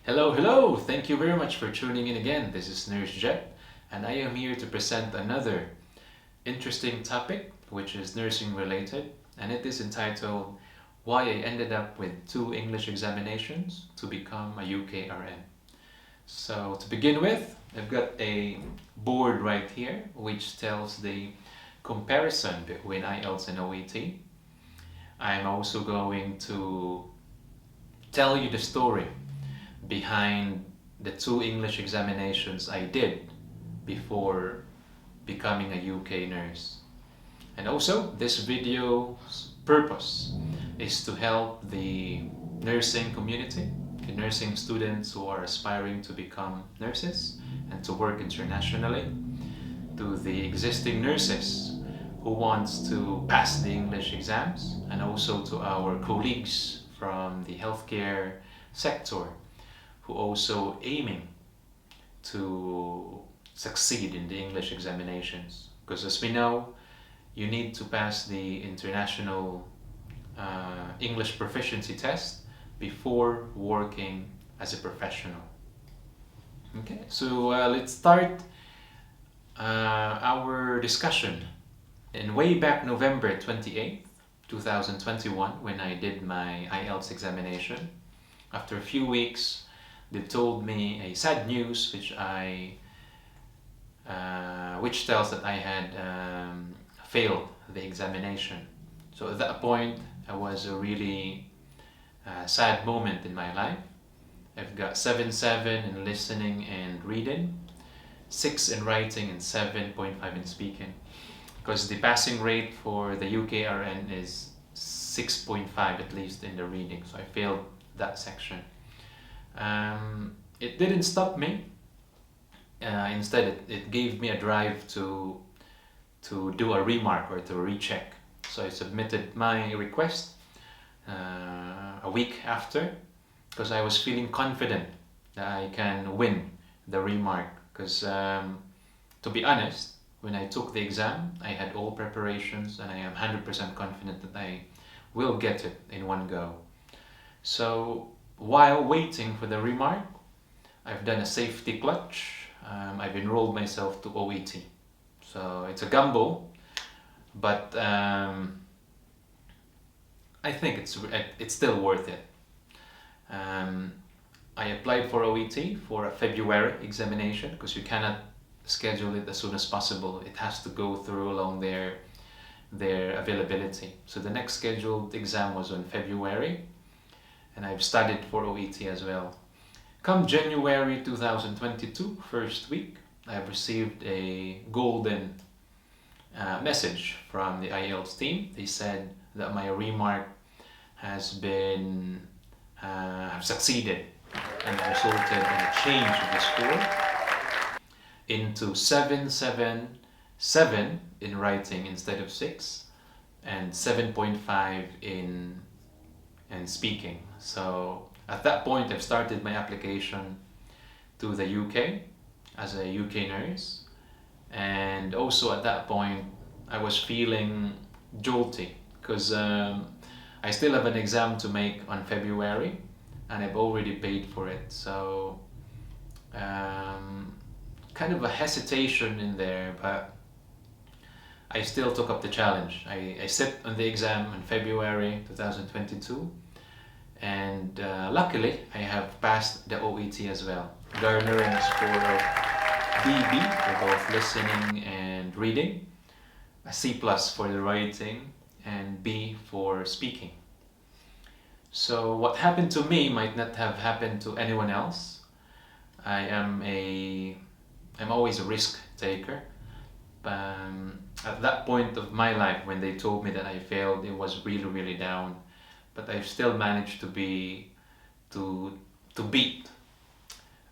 Hello, hello! Thank you very much for tuning in again. This is Nurse Jet, and I am here to present another interesting topic, which is nursing related, and it is entitled Why I Ended Up with 2 English Examinations to Become a UKRN. So, to begin with, I've got a board right here which tells the comparison between IELTS and OET. I'm also going to tell you the story behind the 2 English examinations I did before becoming a UK nurse. And also, this video's purpose is to help the nursing community, the nursing students who are aspiring to become nurses and to work internationally, to the existing nurses who wants to pass the English exams, and also to our colleagues from the healthcare sector who also aiming to succeed in the English examinations. Because as we know, you need to pass the international English proficiency test before working as a professional. Okay, so let's start our discussion. In way back November 28th, 2021, when I did my IELTS examination, after a few weeks, they told me a sad news, which tells that I had failed the examination. So at that point, it was a really sad moment in my life. I've got 7.7 in listening and reading, 6 in writing, and 7.5 in speaking. Because the passing rate for the UKRN is 6.5 at least in the reading, so I failed that section. It didn't stop me. Instead, it gave me a drive to do a remark or to recheck. So I submitted my request a week after, because I was feeling confident that I can win the remark. Because to be honest, when I took the exam, I had all preparations and I am 100% confident that I will get it in one go. So while waiting for the remark, I've done a safety clutch. I've enrolled myself to OET. So it's a gamble, but I think it's still worth it. I applied for OET for a February examination because you cannot schedule it as soon as possible. It has to go through along their availability. So the next scheduled exam was on February, and I've studied for OET as well. Come January 2022, first week, I've received a golden message from the IELTS team. They said that my remark has been succeeded and resulted in a change of the score into 7.7 in writing instead of 6, and 7.5 in speaking. So at that point, I've started my application to the UK as a UK nurse, and also at that point, I was feeling jolty because I still have an exam to make on February, and I've already paid for it. So kind of a hesitation in there, but I still took up the challenge. I sit on the exam in February 2022, and luckily I have passed the OET as well, garnering a score of BB for both listening and reading, a C+ for the writing, and B for speaking. So what happened to me might not have happened to anyone else. I'm always a risk taker. At that point of my life, when they told me that I failed, it was really, really down. But I've still managed to beat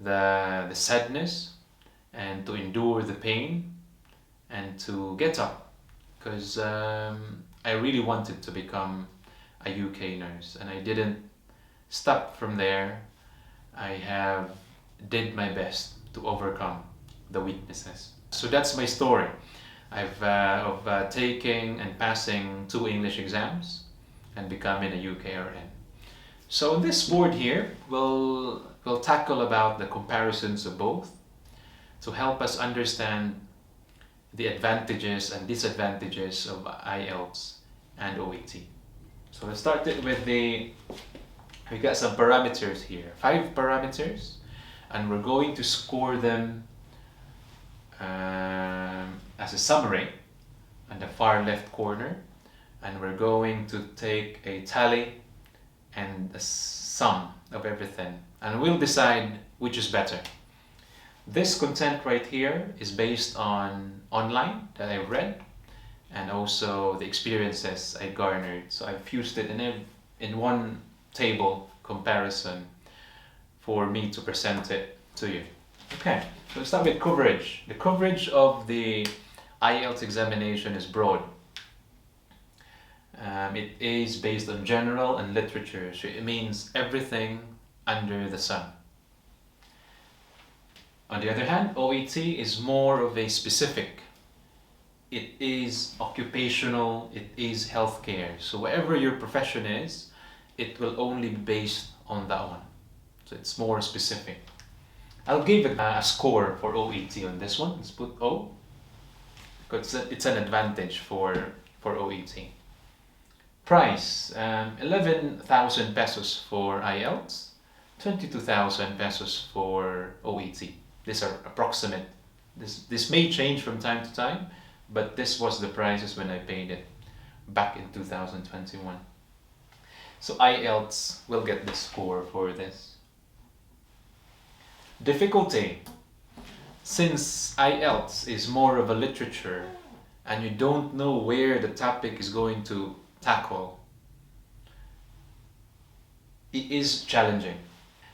the sadness and to endure the pain and to get up, because I really wanted to become a UK nurse, and I didn't stop from there. I did my best to overcome the weaknesses. So that's my story. Of taking and passing 2 English exams and becoming a UKRN. So on this board here, we'll tackle about the comparisons of both to help us understand the advantages and disadvantages of IELTS and OET. So let's start it with we got some parameters here, 5 parameters, and we're going to score them as a summary on the far left corner, and we're going to take a tally and a sum of everything, and we'll decide which is better. This content right here is based on online that I read and also the experiences I garnered. So I've fused it in one table comparison for me to present it to you. Okay, so let's start with coverage. The coverage of the IELTS examination is broad. It is based on general and literature, so it means everything under the sun. On the other hand, OET is more of a specific. It is occupational, it is healthcare. So whatever your profession is, it will only be based on that one. So it's more specific. I'll give a score for OET on this one. Let's put O, because it's an advantage for OET. Price, 11,000 pesos for IELTS, 22,000 pesos for OET. These are approximate. This may change from time to time, but this was the prices when I paid it back in 2021. So IELTS will get the score for this. Difficulty. Since IELTS is more of a literature and you don't know where the topic is going to tackle, it is challenging.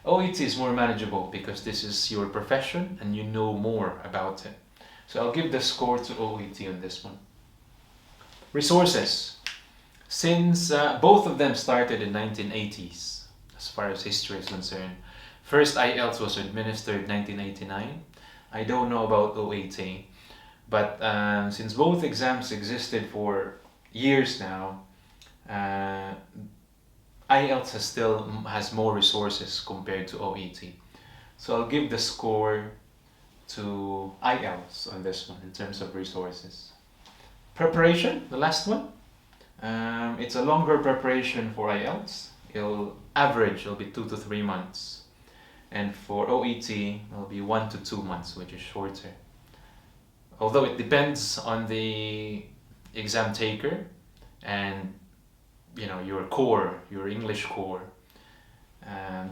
OET is more manageable because this is your profession and you know more about it. So I'll give the score to OET on this one. Resources. Since both of them started in 1980s, as far as history is concerned. First IELTS was administered 1989. I don't know about OET, but since both exams existed for years now, IELTS has more resources compared to OET. So I'll give the score to IELTS on this one in terms of resources. Preparation, the last one. It's a longer preparation for IELTS. It'll be 2 to 3 months. And for OET, it'll be 1 to 2 months, which is shorter. Although it depends on the exam taker and your English core.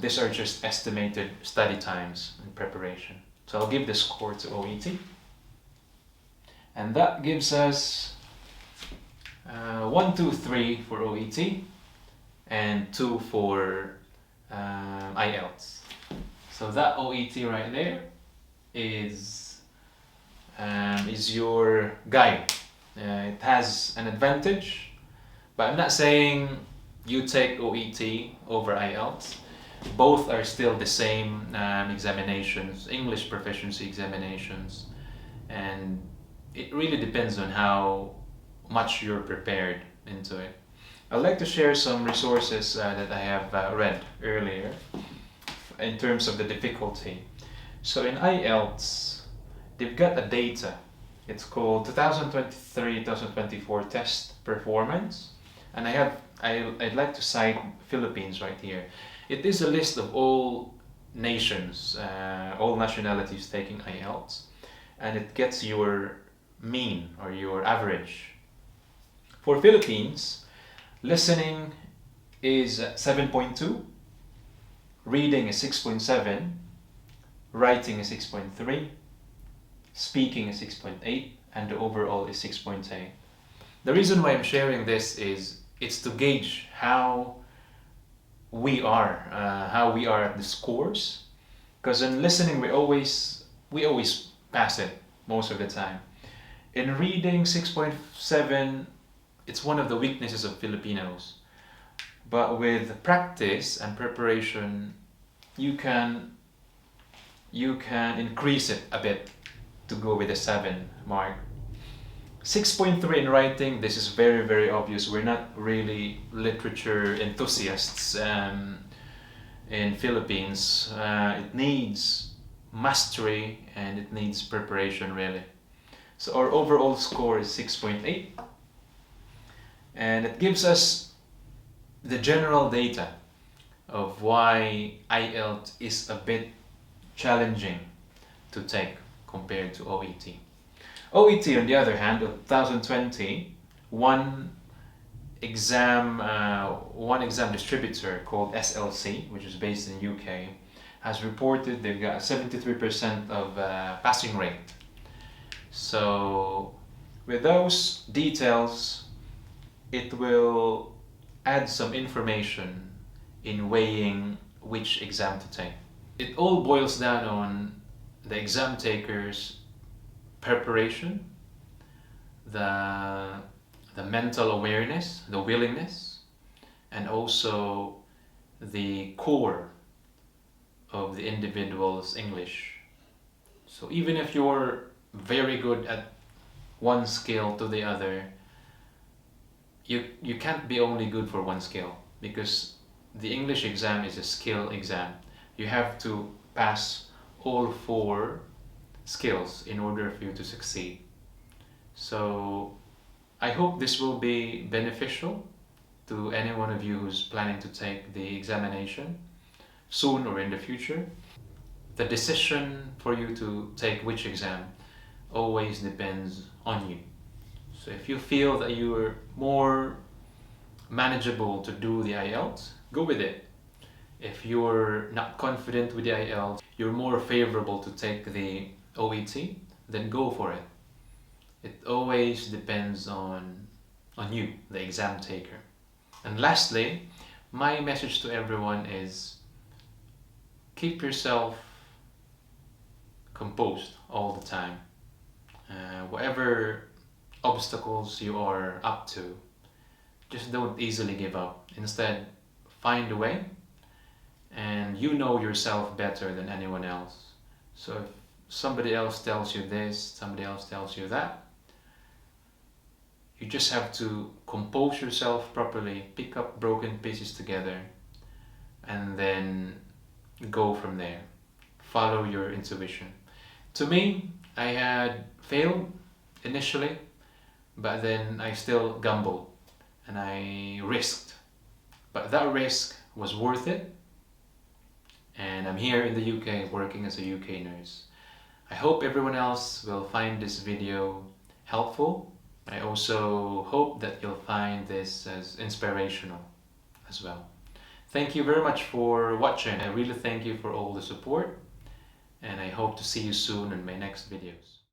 These are just estimated study times in preparation. So I'll give the score to OET. And that gives us 1, 2, 3 for OET and 2 for IELTS. So that OET right there is your guide. It has an advantage, but I'm not saying you take OET over IELTS. Both are still the same examinations, English proficiency examinations, and it really depends on how much you're prepared into it. I'd like to share some resources that I have read earlier in terms of the difficulty. So in IELTS, they've got a data. It's called 2023-2024 test performance, and I'd like to cite Philippines right here. It is a list of all nations, all nationalities taking IELTS, and it gets your mean or your average. For Philippines, listening is 7.2, reading is 6.7, writing is 6.3, speaking is 6.8, and the overall is 6.8. The reason why I'm sharing this is it's to gauge how we are at the scores, because in listening we always pass it most of the time. In reading, 6.7, it's one of the weaknesses of Filipinos, but with practice and preparation you can increase it a bit to go with the 7 mark. 6.3 in writing, this is very, very obvious. We're not really literature enthusiasts. in Philippines, it needs mastery and it needs preparation really. So our overall score is 6.8, and it gives us the general data of why IELTS is a bit challenging to take compared to OET. OET, on the other hand, of 2020, one exam distributor called SLC, which is based in UK, has reported they've got 73% of passing rate. So with those details, it will add some information in weighing which exam to take. It all boils down on the exam taker's preparation, the mental awareness, the willingness, and also the core of the individual's English. So even if you're very good at one skill to the other, you can't be only good for one skill, because the English exam is a skill exam. You have to pass all 4 skills in order for you to succeed. So I hope this will be beneficial to any one of you who's planning to take the examination soon or in the future. The decision for you to take which exam always depends on you. So if you feel that you are more manageable to do the IELTS, go with it. If you're not confident with the IELTS, you're more favorable to take the OET, then go for it. It always depends on you, the exam taker. And lastly, my message to everyone is keep yourself composed all the time. Whatever obstacles you are up to, just don't easily give up. Instead, find a way, and you know yourself better than anyone else. So if somebody else tells you this, somebody else tells you that, you just have to compose yourself properly, pick up broken pieces together, and then go from there. Follow your intuition. To me, I had failed initially, but then I still gambled and I risked. But that risk was worth it, and I'm here in the UK working as a UK nurse. I hope everyone else will find this video helpful. I also hope that you'll find this as inspirational as well. Thank you very much for watching. I really thank you for all the support, and I hope to see you soon in my next videos.